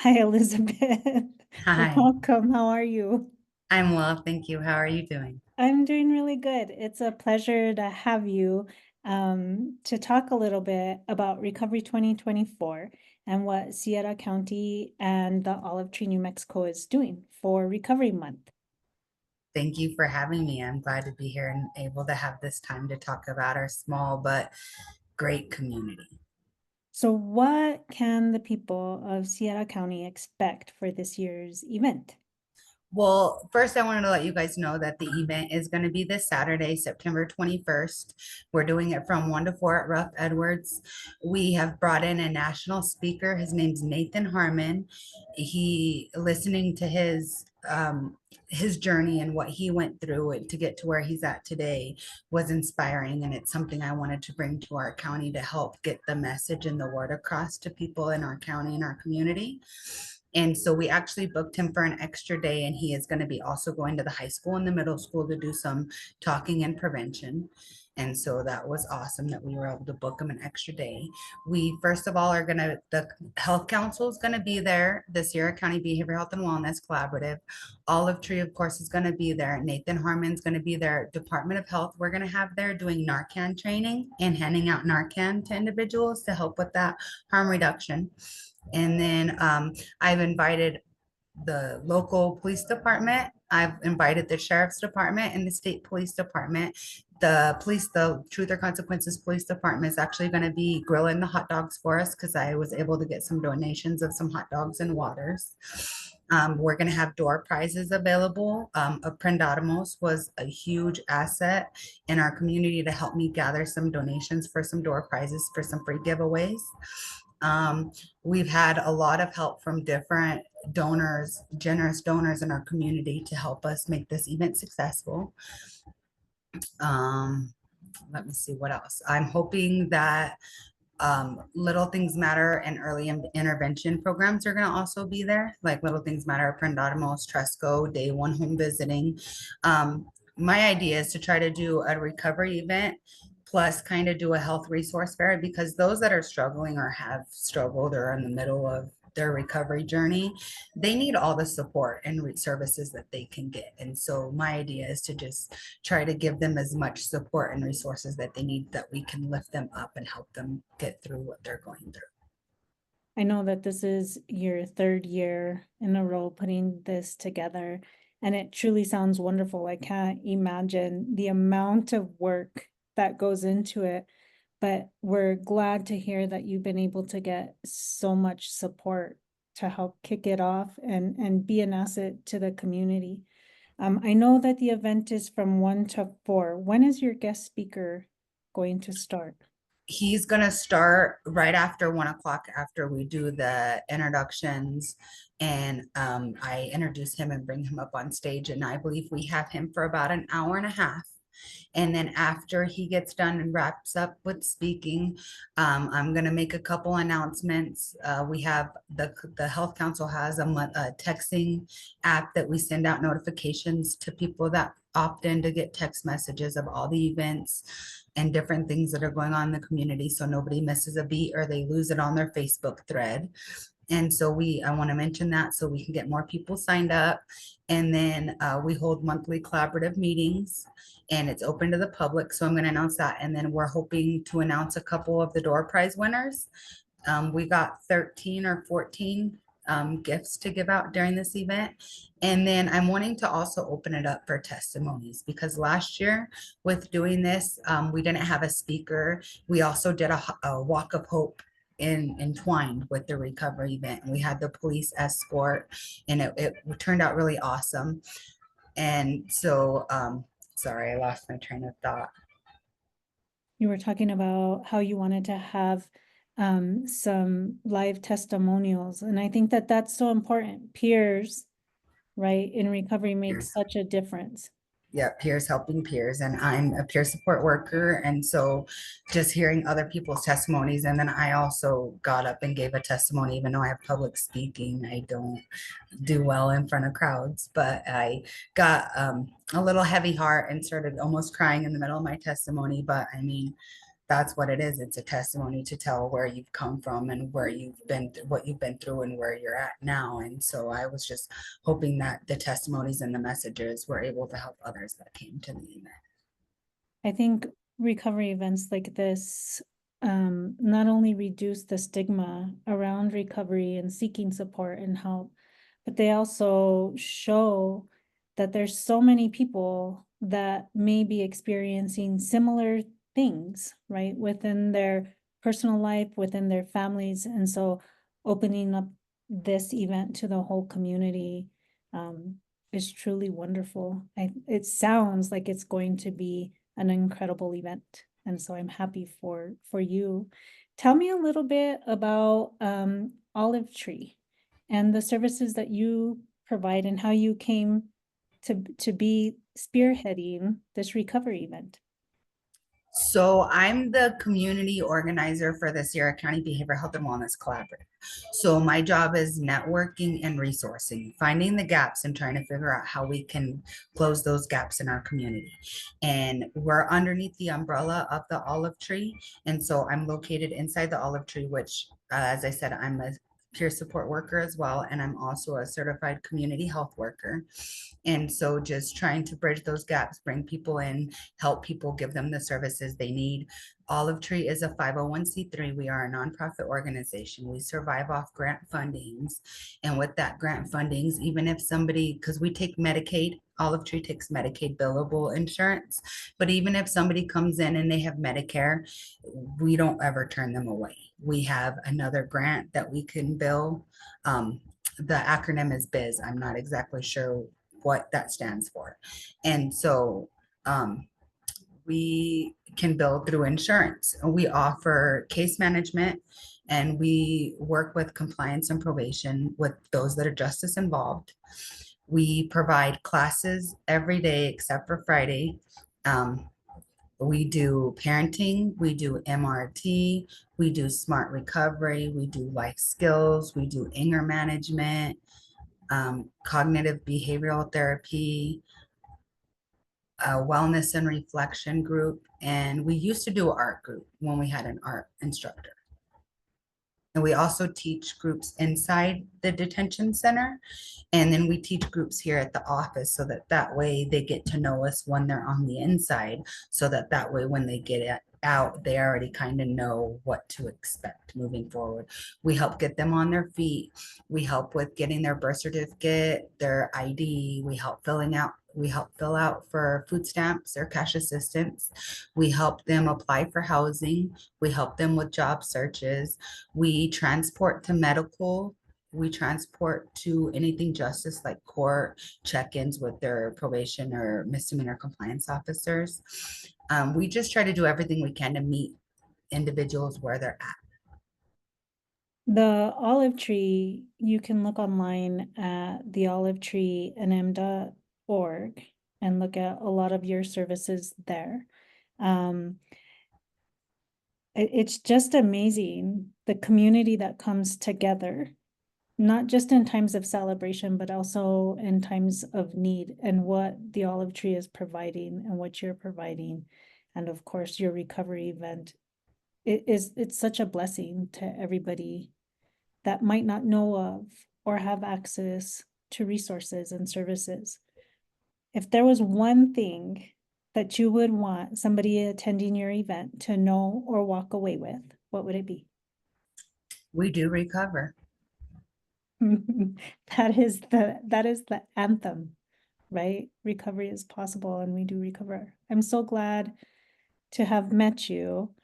Hi, Elizabeth. Hi, Welcome. How are you? I'm well, thank you. How are you doing? I'm doing really good. It's a pleasure to have you to talk a little bit about Recovery 2024 and what Sierra County and the Olive Tree, New Mexico is doing for Recovery Month. Thank you for having me. I'm glad to be here and able to have this time to talk about our small but great community. So, what can the people of Sierra County expect for this year's event? Well, first, I wanted to let you guys know that the event is going to be this Saturday, September 21st. We're doing it from 1 to 4 at Rough Edwards. We have brought in a national speaker. His name's Nathan Harmon. Listening to his journey and what he went through and to get to where he's at today was inspiring. And it's something I wanted to bring to our county to help get the message and the word across to people in our county and our community. And so we actually booked him for an extra day, and he is going to be also going to the high school and the middle school to do some talking and prevention. And so that was awesome that we were able to book him an extra day. We, first of all, the health council is going to be there, the Sierra County Behavioral Health and Wellness Collaborative. Olive Tree, of course, is going to be there. Nathan Harmon's going to be there. Department of Health, we're going to have there doing Narcan training and handing out Narcan to individuals to help with that harm reduction. And then I've invited the local police department. I've invited the sheriff's department and the state police department. The Truth or Consequences police department is actually going to be grilling the hot dogs for us because I was able to get some donations of some hot dogs and waters. We're going to have door prizes available. Aprendatimos was a huge asset in our community to help me gather some donations for some door prizes for some free giveaways. Um, we've had a lot of help from different donors, generous donors in our community to help us make this event successful. Um, Let me see what else. I'm hoping that Little Things Matter and early intervention programs are going to also be there, like Little Things Matter, Prendatimos, Tresco, Day One Home Visiting. My idea is to try to do a recovery event plus kind of do a health resource fair because those that are struggling or have struggled or are in the middle of their recovery journey, they need all the support and services that they can get. And so my idea is to just try to give them as much support and resources that they need that we can lift them up and help them get through what they're going through. I know that this is your third year in a row putting this together, and it truly sounds wonderful. I can't imagine the amount of work that goes into it, but we're glad to hear that you've been able to get so much support to help kick it off and be an asset to the community. I know that the event is from 1 to 4. When is your guest speaker going to start? He's going to start right after 1 o'clock after we do the introductions. And I introduce him and bring him up on stage. And I believe we have him for about an hour and a half. And then after he gets done and wraps up with speaking, I'm going to make a couple announcements. We have the Health Council has a texting app that we send out notifications to people that opt in to get text messages of all the events and different things that are going on in the community so nobody misses a beat or they lose it on their Facebook thread. And so I want to mention that so we can get more people signed up. And then we hold monthly collaborative meetings and it's open to the public. So I'm going to announce that. And then we're hoping to announce a couple of the door prize winners. We got 13 or 14 gifts to give out during this event. And then I'm wanting to also open it up for testimonies because last year with doing this, we didn't have a speaker. We also did a walk of hope entwined with the recovery event. We had the police escort and it turned out really awesome. And so, sorry, I lost my train of thought. You were talking about how you wanted to have some live testimonials, and I think that that's so important. Peers, right, in recovery makes Peers. such a difference. Yeah, peers helping peers. And I'm a peer support worker. And so just hearing other people's testimonies. And then I also got up and gave a testimony, even though I have public speaking. I don't do well in front of crowds, but I got a little heavy heart and started almost crying in the middle of my testimony. But I mean, that's what it is. It's a testimony to tell where you've come from and where you've been, what you've been through and where you're at now. And so I was just hoping that the testimonies and the messages were able to help others that came to the event. I think recovery events like this not only reduce the stigma around recovery and seeking support and help, but they also show that there's so many people that may be experiencing similar things, right, within their personal life, within their families. And so opening up this event to the whole community um, is truly wonderful. It sounds like it's going to be an incredible event. And so I'm happy for you. Tell me a little bit about Olive Tree and the services that you provide and how you came to be spearheading this recovery event. So I'm the community organizer for the Sierra County Behavioral Health and Wellness Collaborative. So my job is networking and resourcing, finding the gaps and trying to figure out how we can close those gaps in our community. And we're underneath the umbrella of the olive tree. And so I'm located inside the olive tree, which, as I said, I'm a peer support worker as well. And I'm also a certified community health worker. And so just trying to bridge those gaps, bring people in, help people, give them the services they need. Olive Tree is a 501c3. We are a nonprofit organization. We survive off grant fundings. And with that grant fundings, even if somebody, because we take Medicaid, Olive Tree takes Medicaid billable insurance. But even if somebody comes in and they have Medicare, we don't ever turn them away. We have another grant that we can bill. The acronym is BIZ. I'm not exactly sure what that stands for. And so we can bill through insurance. We offer case management and we work with compliance and probation with those that are justice involved. We provide classes every day except for Friday. We do parenting, we do MRT, we do smart recovery, we do life skills, we do anger management, cognitive behavioral therapy, a wellness and reflection group. And we used to do an art group when we had an art instructor. And we also teach groups inside the detention center. And then we teach groups here at the office so that that way they get to know us when they're on the inside. So that that way when they get out, they already kind of know what to expect moving forward. We help get them on their feet. We help with getting their birth certificate, their ID. We help fill out for food stamps or cash assistance. We help them apply for housing. We help them with job searches. We transport to medical. We transport to anything justice like court, check-ins with their probation or misdemeanor compliance officers. We just try to do everything we can to meet individuals where they're at. The Olive Tree, you can look online at theolivetreenm.org and look at a lot of your services there. It's just amazing the community that comes together, not just in times of celebration, but also in times of need, and what the Olive Tree is providing and what you're providing. And of course, your recovery event. It's such a blessing to everybody that might not know of or have access to resources and services. If there was one thing that you would want somebody attending your event to know or walk away with, what would it be? We do recover. That is the anthem, right? Recovery is possible and we do recover. I'm so glad to have met you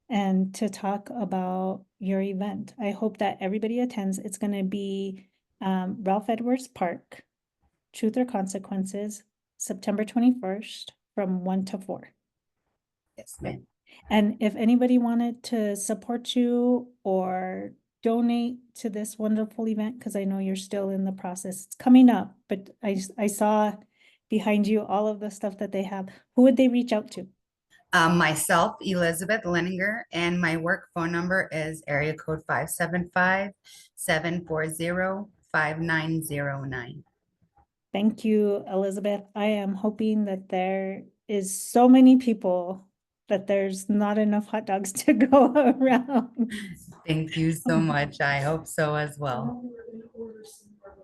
and to talk about your event. I hope that everybody attends. It's going to be Ralph Edwards Park, Truth or Consequences, September 21st from 1 to 4. Yes, ma'am. And if anybody wanted to support you or donate to this wonderful event, because I know you're still in the process, it's coming up, but I saw behind you all of the stuff that they have. Who would they reach out to? Myself, Elizabeth Leininger, and my work phone number is area code 575-740-5909. Thank you, Elizabeth. I am hoping that there is so many people that there's not enough hot dogs to go around. Thank you so much. I hope so as well.